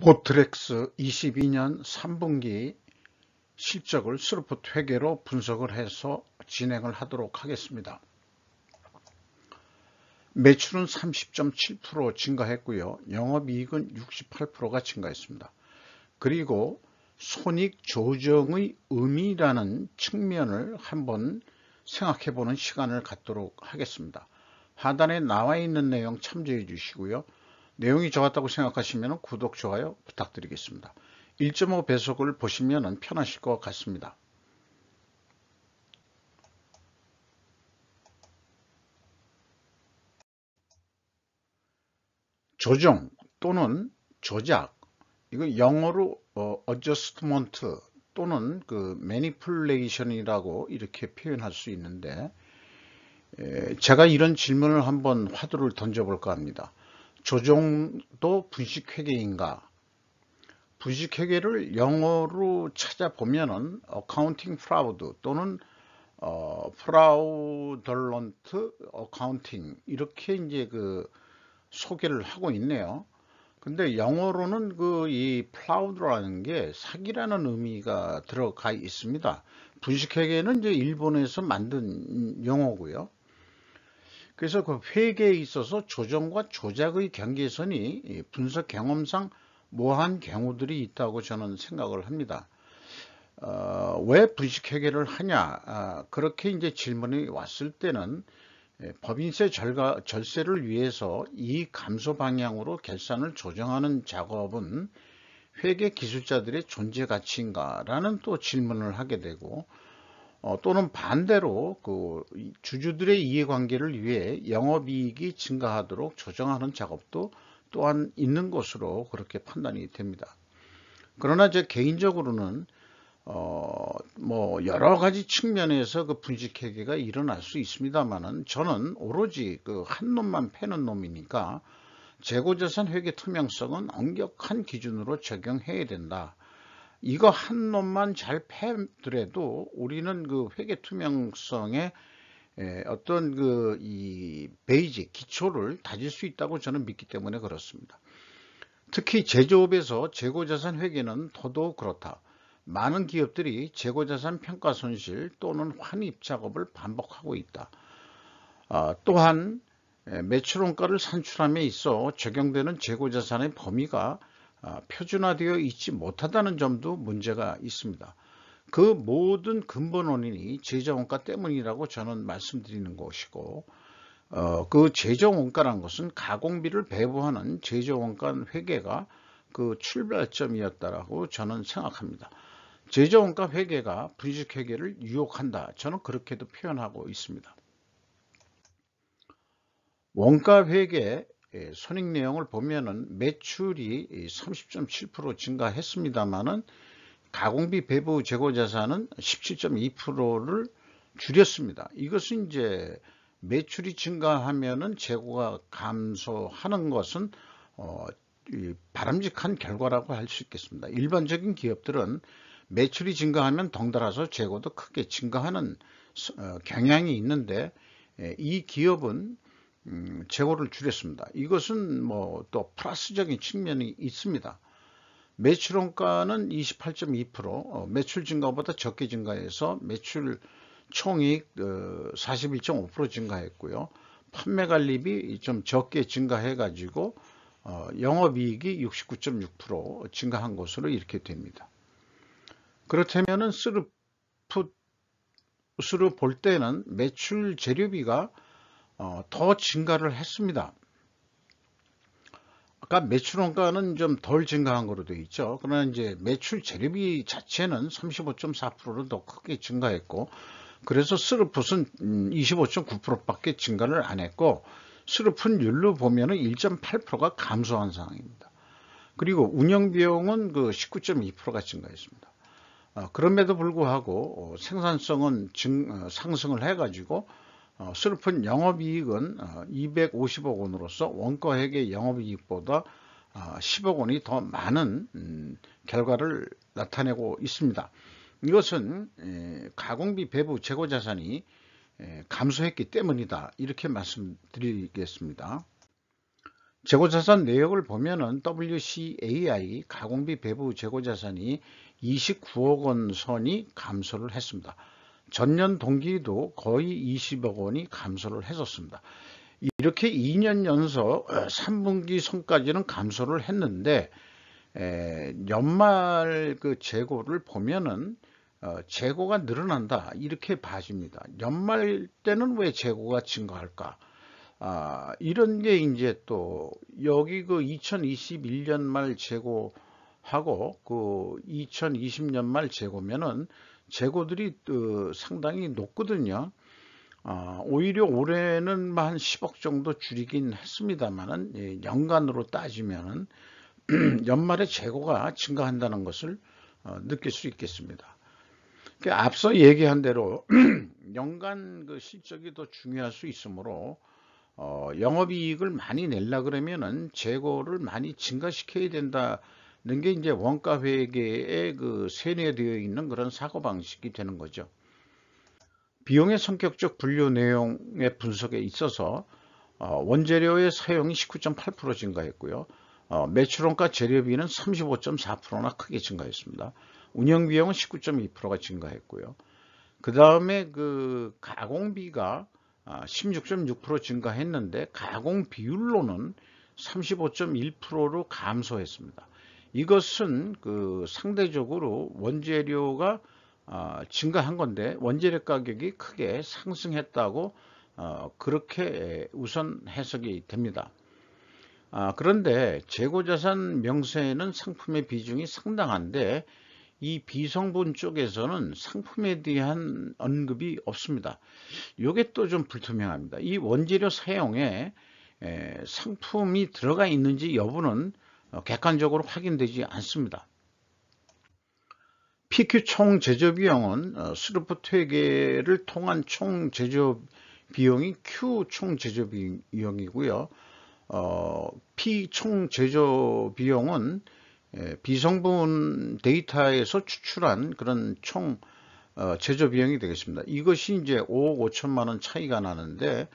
모트렉스 22년 3분기 실적을 스루풋 회계로 분석을 해서 진행을 하도록 하겠습니다. 매출은 30.7% 증가했고요. 영업이익은 68%가 증가했습니다. 그리고 손익 조정의 의미라는 측면을 한번 생각해 보는 시간을 갖도록 하겠습니다. 하단에 나와 있는 내용 참조해 주시고요. 내용이 좋았다고 생각하시면 구독, 좋아요 부탁드리겠습니다. 1.5 배속을 보시면 편하실 것 같습니다. 조정 또는 조작, 이거 영어로 adjustment 또는 manipulation이라고 이렇게 표현할 수 있는데, 제가 이런 질문을 한번 화두를 던져볼까 합니다. 조정도 분식회계인가? 분식회계를 영어로 찾아보면은 accounting fraud 또는 fraudulent accounting 이렇게 이제 소개를 하고 있네요. 근데 영어로는 이 fraud라는 게 사기라는 의미가 들어가 있습니다. 분식회계는 이제 일본에서 만든 용어고요. 그래서 회계에 있어서 조정과 조작의 경계선이 분석 경험상 모호한 경우들이 있다고 저는 생각을 합니다. 왜 분식회계를 하냐? 그렇게 이제 질문이 왔을 때는 법인세 절세를 위해서 이익 감소 방향으로 결산을 조정하는 작업은 회계 기술자들의 존재 가치인가라는 또 질문을 하게 되고, 또는 반대로 주주들의 이해관계를 위해 영업이익이 증가하도록 조정하는 작업도 또한 있는 것으로 그렇게 판단이 됩니다. 그러나 제 개인적으로는 여러 가지 측면에서 분식회계가 일어날 수 있습니다만은, 저는 오로지 한 놈만 패는 놈이니까 재고자산 회계 투명성은 엄격한 기준으로 적용해야 된다. 이거 한 놈만 잘 패더라도 우리는 회계 투명성의 어떤 이 베이직 기초를 다질 수 있다고 저는 믿기 때문에 그렇습니다. 특히 제조업에서 재고자산 회계는 더더욱 그렇다. 많은 기업들이 재고자산 평가 손실 또는 환입 작업을 반복하고 있다. 또한 매출원가를 산출함에 있어 적용되는 재고자산의 범위가 표준화되어 있지 못하다는 점도 문제가 있습니다. 그 모든 근본 원인이 제조원가 때문이라고 저는 말씀드리는 것이고, 그 제조원가란 것은 가공비를 배부하는 제조원가 회계가 출발점이었다라고 저는 생각합니다. 제조원가 회계가 분식회계를 유혹한다. 저는 그렇게도 표현하고 있습니다. 원가 회계 손익 내용을 보면은 매출이 30.7% 증가했습니다만은 가공비 배부 재고자산은 17.2%를 줄였습니다. 이것은 이제 매출이 증가하면은 재고가 감소하는 것은 바람직한 결과라고 할 수 있겠습니다. 일반적인 기업들은 매출이 증가하면 덩달아서 재고도 크게 증가하는 경향이 있는데, 이 기업은 재고를 줄였습니다. 이것은 또 플러스적인 측면이 있습니다. 매출원가는 28.2%, 매출 증가보다 적게 증가해서 매출 총이익 41.5% 증가했고요. 판매관리비 좀 적게 증가해 가지고 영업이익이 69.6% 증가한 것으로 이렇게 됩니다. 그렇다면은 스루풋으로 볼 때는 매출 재료비가 더 증가를 했습니다. 아까 매출원가는 좀 덜 증가한 거로 되어 있죠. 그러나 이제 매출 재료비 자체는 35.4%로 더 크게 증가했고, 그래서 스루풋은 25.9%밖에 증가를 안 했고, 스루풋율로 보면은 1.8%가 감소한 상황입니다. 그리고 운영비용은 19.2%가 증가했습니다. 그럼에도 불구하고 생산성은 상승을 해가지고 스루풋 영업이익은 250억 원으로서 원가회계 영업이익보다 10억 원이 더 많은 결과를 나타내고 있습니다. 이것은 가공비 배부 재고자산이 감소했기 때문이다, 이렇게 말씀드리겠습니다. 재고자산 내역을 보면은 WCAI 가공비 배부 재고자산이 29억 원 선이 감소를 했습니다. 전년 동기도 거의 20억 원이 감소를 했었습니다. 이렇게 2년 연속 3분기 선까지는 감소를 했는데 연말 그 재고를 보면은 재고가 늘어난다 이렇게 봐집니다. 연말 때는 왜 재고가 증가할까? 이런 게 이제 또 여기 그 2021년 말 재고하고 그 2020년 말 재고면은 재고들이 상당히 높거든요. 오히려 올해는 한 10억 정도 줄이긴 했습니다만은 연간으로 따지면은 연말에 재고가 증가한다는 것을 느낄 수 있겠습니다. 앞서 얘기한 대로 연간 그 실적이 더 중요할 수 있으므로 영업이익을 많이 내려 그러면은 재고를 많이 증가시켜야 된다는 게 이제 원가 회계에 그 세뇌되어 있는 그런 사고방식이 되는 거죠. 비용의 성격적 분류 내용의 분석에 있어서 원재료의 사용이 19.8% 증가했고요. 매출원가 재료비는 35.4%나 크게 증가했습니다. 운영비용은 19.2%가 증가했고요. 그 다음에 그 가공비가 16.6% 증가했는데 가공 비율로는 35.1%로 감소했습니다. 이것은 그 상대적으로 원재료가 증가한 건데 원재료 가격이 크게 상승했다고 그렇게 우선 해석이 됩니다. 그런데 재고자산 명세에는 상품의 비중이 상당한데 이 비성분 쪽에서는 상품에 대한 언급이 없습니다. 이게 또 좀 불투명합니다. 이 원재료 사용에 상품이 들어가 있는지 여부는 객관적으로 확인되지 않습니다. PQ 총 제조 비용은 스루프 회계를 통한 총 제조 비용이 Q 총 제조 비용이고요. P 총 제조 비용은 비성분 데이터에서 추출한 그런 총 제조 비용이 되겠습니다. 이것이 이제 5억 5천만 원 차이가 나는데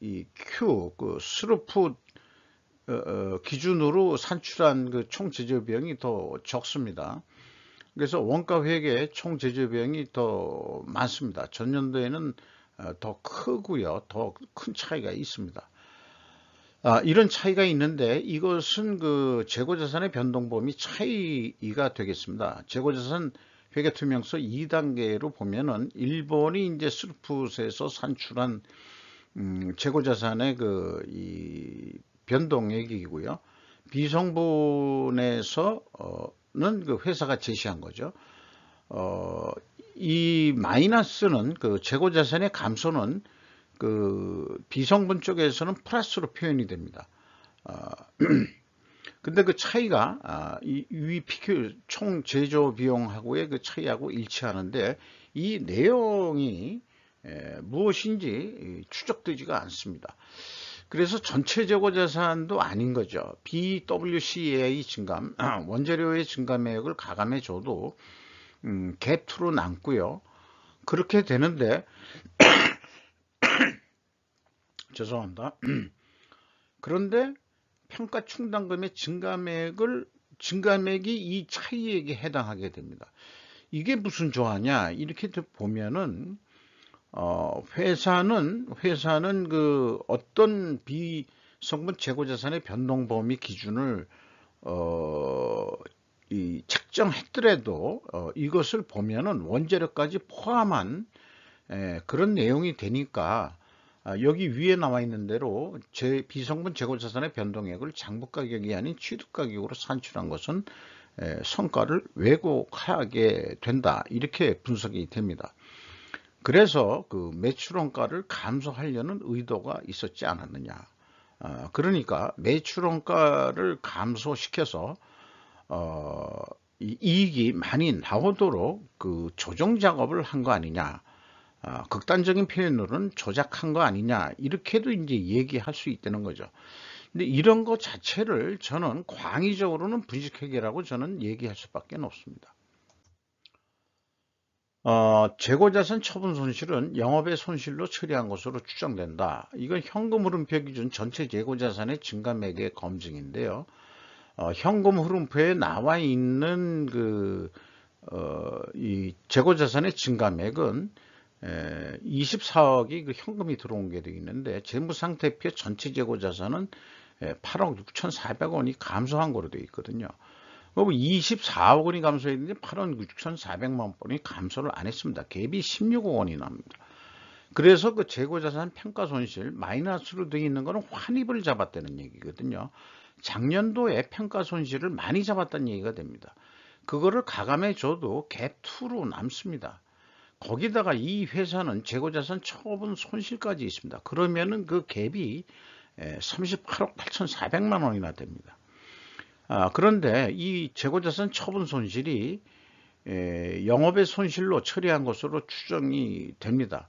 이 Q 그 스루프 기준으로 산출한 그 총 제조 비용이 더 적습니다. 그래서 원가 회계 총 제조 비용이 더 많습니다. 전년도에는 더 크고요. 더 큰 차이가 있습니다. 이런 차이가 있는데 이것은 그 재고자산의 변동범위 차이가 되겠습니다. 재고자산 회계투명서 2단계로 보면은 1번이 이제 스루프에서 산출한 재고자산의 이 변동액이고요. 비성분에서는 그 회사가 제시한 거죠. 이 마이너스는 그 재고자산의 감소는 그 비성분 쪽에서는 플러스로 표현이 됩니다. 근데 그 차이가 이 PQ 총 제조 비용하고의 그 차이하고 일치하는데 이 내용이 무엇인지 추적되지가 않습니다. 그래서 전체 재고자산도 아닌 거죠. BWCA의 증감, 원재료의 증감액을 가감해 줘도 갭2로 남고요. 그렇게 되는데 죄송합니다. 그런데 평가 충당금의 증감액이 이 차이액에 해당하게 됩니다. 이게 무슨 조화냐? 이렇게 보면은 회사는 그 어떤 비성분 재고자산의 변동범위 기준을 책정했더라도 이것을 보면은 원재료까지 포함한 그런 내용이 되니까 여기 위에 나와 있는 대로 비성분 재고자산의 변동액을 장부가격이 아닌 취득가격으로 산출한 것은 성과를 왜곡하게 된다. 이렇게 분석이 됩니다. 그래서 그 매출원가를 감소하려는 의도가 있었지 않았느냐. 그러니까 매출원가를 감소시켜서 이익이 많이 나오도록 그 조정 작업을 한 거 아니냐. 극단적인 표현으로는 조작한 거 아니냐. 이렇게도 이제 얘기할 수 있다는 거죠. 근데 이런 것 자체를 저는 광의적으로는 분식회계라고 저는 얘기할 수밖에 없습니다. 재고자산 처분 손실은 영업의 손실로 처리한 것으로 추정된다. 이건 현금 흐름표 기준 전체 재고자산의 증가액의 검증인데요. 현금 흐름표에 나와 있는 이 재고자산의 증가액은 24억이 그 현금이 들어온 게 되어 있는데, 재무상태표 전체 재고자산은 8억 6,400원이 감소한 거로 되어 있거든요. 그럼 24억 원이 감소했는데 8억 6,400만 원이 감소를 안 했습니다. 갭이 16억 원이 납니다. 그래서 그 재고자산 평가손실 마이너스로 되어 있는 거는 환입을 잡았다는 얘기거든요. 작년도에 평가손실을 많이 잡았다는 얘기가 됩니다. 그거를 가감해 줘도 갭2로 남습니다. 거기다가 이 회사는 재고자산 처분 손실까지 있습니다. 그러면은 그 갭이 38억 8,400만 원이나 됩니다. 그런데 이 재고자산 처분 손실이 영업의 손실로 처리한 것으로 추정이 됩니다.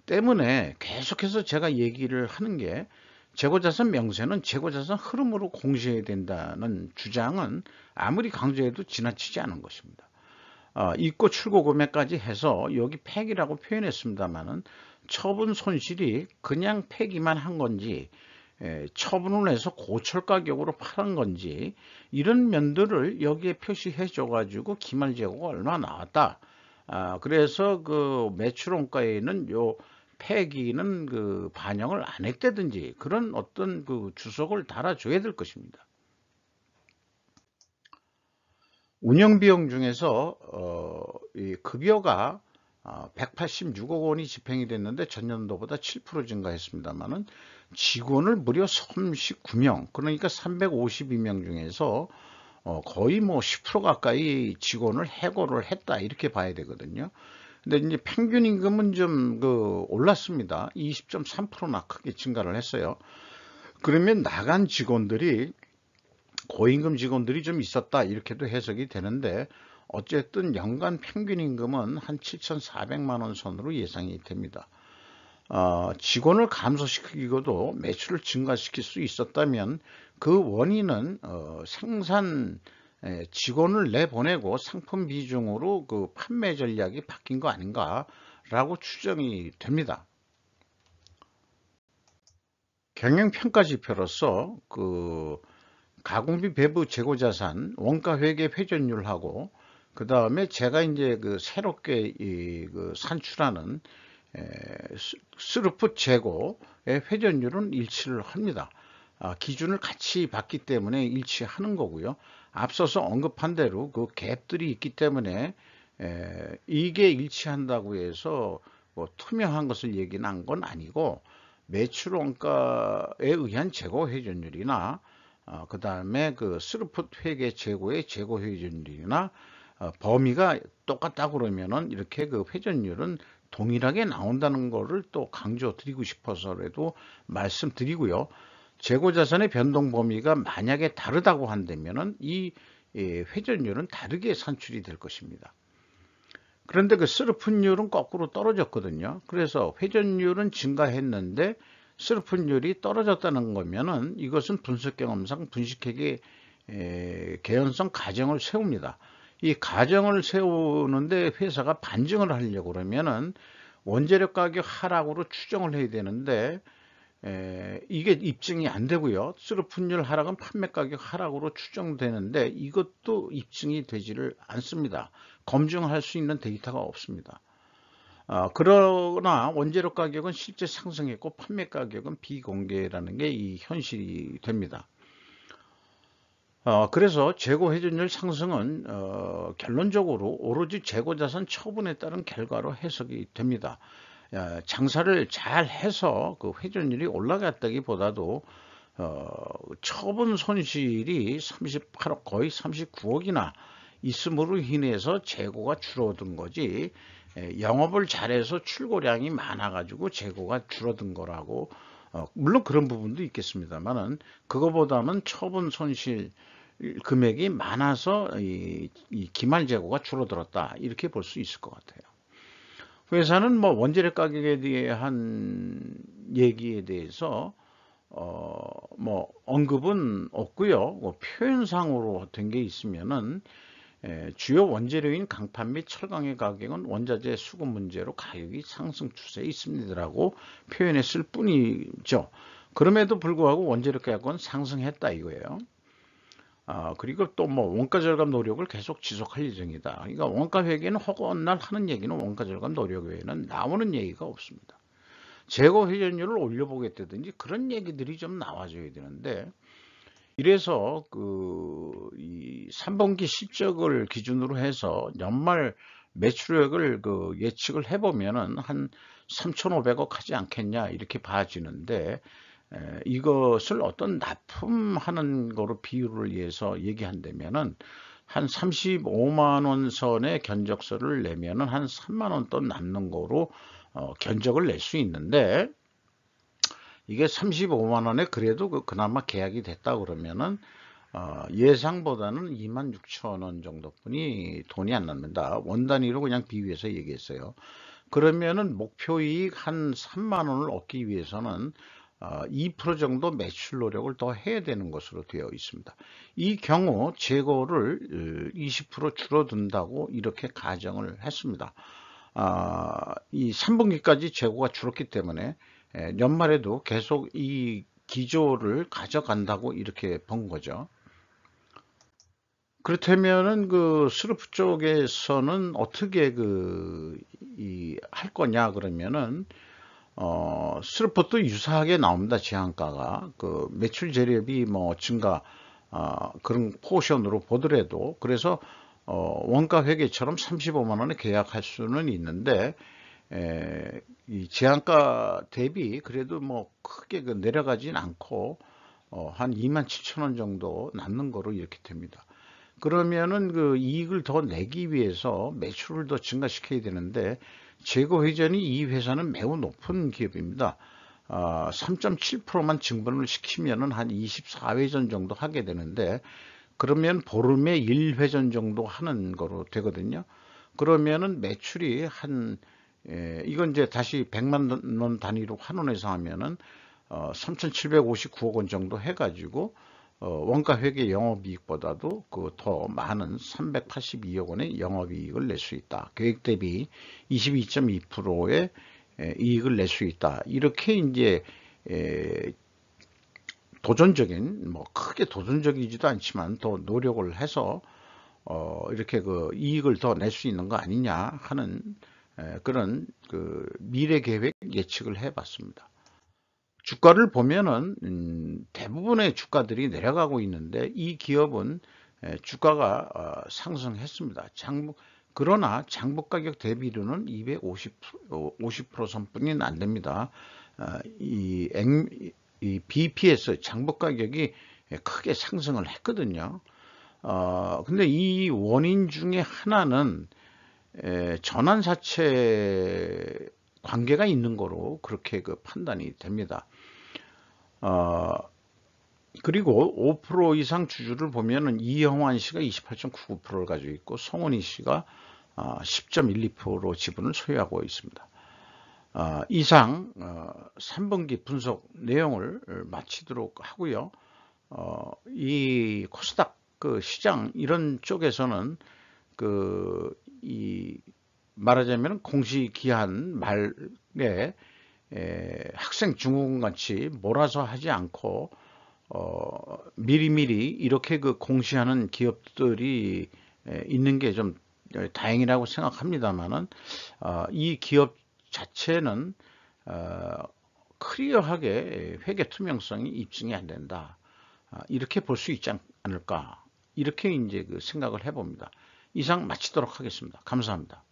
때문에 계속해서 제가 얘기를 하는 게, 재고자산 명세는 재고자산 흐름으로 공시해야 된다는 주장은 아무리 강조해도 지나치지 않은 것입니다. 입고 출고 금액까지 해서 여기 폐기라고 표현했습니다만은, 처분 손실이 그냥 폐기만 한 건지 처분을 해서 고철 가격으로 팔은 건지, 이런 면들을 여기에 표시해 줘 가지고 기말 재고가 얼마 나왔다. 그래서 그 매출 원가에는 요 폐기는 그 반영을 안 했다든지, 그런 어떤 그 주석을 달아줘야 될 것입니다. 운영비용 중에서 이 급여가 186억 원이 집행이 됐는데 전년도보다 7% 증가했습니다만은, 직원을 무려 39명, 그러니까 352명 중에서 거의 뭐 10% 가까이 직원을 해고를 했다, 이렇게 봐야 되거든요. 근데 이제 평균 임금은 좀 올랐습니다. 20.3%나 크게 증가를 했어요. 그러면 나간 직원들이, 고임금 직원들이 좀 있었다, 이렇게도 해석이 되는데, 어쨌든 연간 평균 임금은 한 7,400만 원 선으로 예상이 됩니다. 직원을 감소시키고도 매출을 증가시킬 수 있었다면, 그 원인은 생산 직원을 내보내고 상품 비중으로 그 판매 전략이 바뀐 거 아닌가라고 추정이 됩니다. 경영평가 지표로서 가공비 배부 재고자산 원가 회계 회전율하고, 그 다음에 제가 이제 새롭게 산출하는 스루풋 재고의 회전율은 일치를 합니다. 기준을 같이 봤기 때문에 일치하는 거고요. 앞서서 언급한 대로 그 갭들이 있기 때문에 이게 일치한다고 해서 뭐 투명한 것을 얘기한 건 아니고, 매출 원가에 의한 재고 회전율이나 그 다음에 그 스루풋 회계 재고의 재고 회전율이나 범위가 똑같다 그러면은 이렇게 그 회전율은 동일하게 나온다는 거를 또 강조 드리고 싶어서라도 말씀드리고요. 재고자산의 변동 범위가 만약에 다르다고 한다면은 이 회전율은 다르게 산출이 될 것입니다. 그런데 그 스루풋율은 거꾸로 떨어졌거든요. 그래서 회전율은 증가했는데 스루풋율이 떨어졌다는 거면은, 이것은 분석 경험상 분식회계 개연성 가정을 세웁니다. 이 가정을 세우는데 회사가 반증을 하려고 그러면은 원재료 가격 하락으로 추정을 해야 되는데, 이게 입증이 안 되고요. 스루풋율 하락은 판매 가격 하락으로 추정되는데, 이것도 입증이 되지를 않습니다. 검증할 수 있는 데이터가 없습니다. 그러나 원재료 가격은 실제 상승했고 판매 가격은 비공개라는 게 이 현실이 됩니다. 그래서 재고 회전율 상승은 결론적으로 오로지 재고자산 처분에 따른 결과로 해석이 됩니다. 장사를 잘 해서 그 회전율이 올라갔다기보다도 처분 손실이 38억 거의 39억이나 있음으로 인해서 재고가 줄어든 거지, 영업을 잘해서 출고량이 많아가지고 재고가 줄어든 거라고, 물론 그런 부분도 있겠습니다만은, 그거보다는 처분 손실 금액이 많아서 이 기말 재고가 줄어들었다, 이렇게 볼 수 있을 것 같아요. 회사는 뭐 원재료 가격에 대한 얘기에 대해서 뭐 언급은 없고요. 뭐 표현상으로 된 게 있으면은 주요 원재료인 강판 및 철강의 가격은 원자재 수급 문제로 가격이 상승 추세에 있습니다라고 표현했을 뿐이죠. 그럼에도 불구하고 원재료 가격은 상승했다 이거예요. 그리고 또 뭐 원가 절감 노력을 계속 지속할 예정이다. 그러니까 원가 회계는 허건날 하는 얘기는 원가 절감 노력 외에는 나오는 얘기가 없습니다. 재고 회전율을 올려보겠다든지 그런 얘기들이 좀 나와줘야 되는데, 이래서 이 3분기 실적을 기준으로 해서 연말 매출액을 예측을 해보면은 한 3,500억 하지 않겠냐 이렇게 봐지는데, 이것을 어떤 납품하는 거로 비율을 위해서 얘기한다면은 한 35만 원 선의 견적서를 내면은 한 3만 원 돈 남는 거로 견적을 낼 수 있는데, 이게 35만 원에 그래도 그나마 계약이 됐다 그러면은 예상보다는 26,000원 정도뿐이 돈이 안 납니다. 원 단위로 그냥 비교해서 얘기했어요. 그러면은 목표이익 한 3만 원을 얻기 위해서는 2% 정도 매출 노력을 더 해야 되는 것으로 되어 있습니다. 이 경우 재고를 20% 줄어든다고 이렇게 가정을 했습니다. 이 3분기까지 재고가 줄었기 때문에 연말에도 계속 이 기조를 가져간다고 이렇게 본 거죠. 그렇다면은 스르프 쪽에서는 어떻게 할 거냐 그러면은 스르프도 유사하게 나옵니다. 제한가가 매출 재료비 뭐 증가 그런 포션으로 보더라도, 그래서 원가 회계처럼 35만 원에 계약할 수는 있는데, 이 제한가 대비 그래도 뭐 크게 내려가진 않고 한 27,000원 정도 남는 거로 이렇게 됩니다. 그러면은 이익을 더 내기 위해서 매출을 더 증가시켜야 되는데, 재고 회전이 이 회사는 매우 높은 기업입니다. 3.7%만 증본을 시키면은 한 24회전 정도 하게 되는데, 그러면 보름에 1회전 정도 하는 거로 되거든요. 그러면은 매출이 이건 이제 다시 100만 원 단위로 환원해서 하면은 3,759억 원 정도 해가지고 원가 회계 영업이익보다도 더 많은 382억 원의 영업이익을 낼 수 있다. 계획 대비 22.2%의 이익을 낼 수 있다. 이렇게 이제 도전적인, 뭐 크게 도전적이지도 않지만 더 노력을 해서 이렇게 이익을 더 낼 수 있는 거 아니냐 하는 그런 미래 계획 예측을 해봤습니다. 주가를 보면은 대부분의 주가들이 내려가고 있는데, 이 기업은 주가가 상승했습니다. 그러나 장부 가격 대비로는 50% 선뿐이 안 됩니다. 이 BPS 장부 가격이 크게 상승을 했거든요. 근데 이 원인 중에 하나는 전환사채 관계가 있는 거로 그렇게 판단이 됩니다. 그리고 5% 이상 주주를 보면은 이영환 씨가 28.99%를 가지고 있고 송은희 씨가 10.12% 지분을 소유하고 있습니다. 이상 3분기 분석 내용을 마치도록 하고요. 이 코스닥 시장 이런 쪽에서는 말하자면 공시기한 말에 학생 증후군같이 몰아서 하지 않고 미리미리 이렇게 공시하는 기업들이 있는 게 좀 다행이라고 생각합니다만은, 이 기업 자체는 클리어하게 회계 투명성이 입증이 안 된다. 이렇게 볼 수 있지 않을까. 이렇게 이제 생각을 해봅니다. 이상 마치도록 하겠습니다. 감사합니다.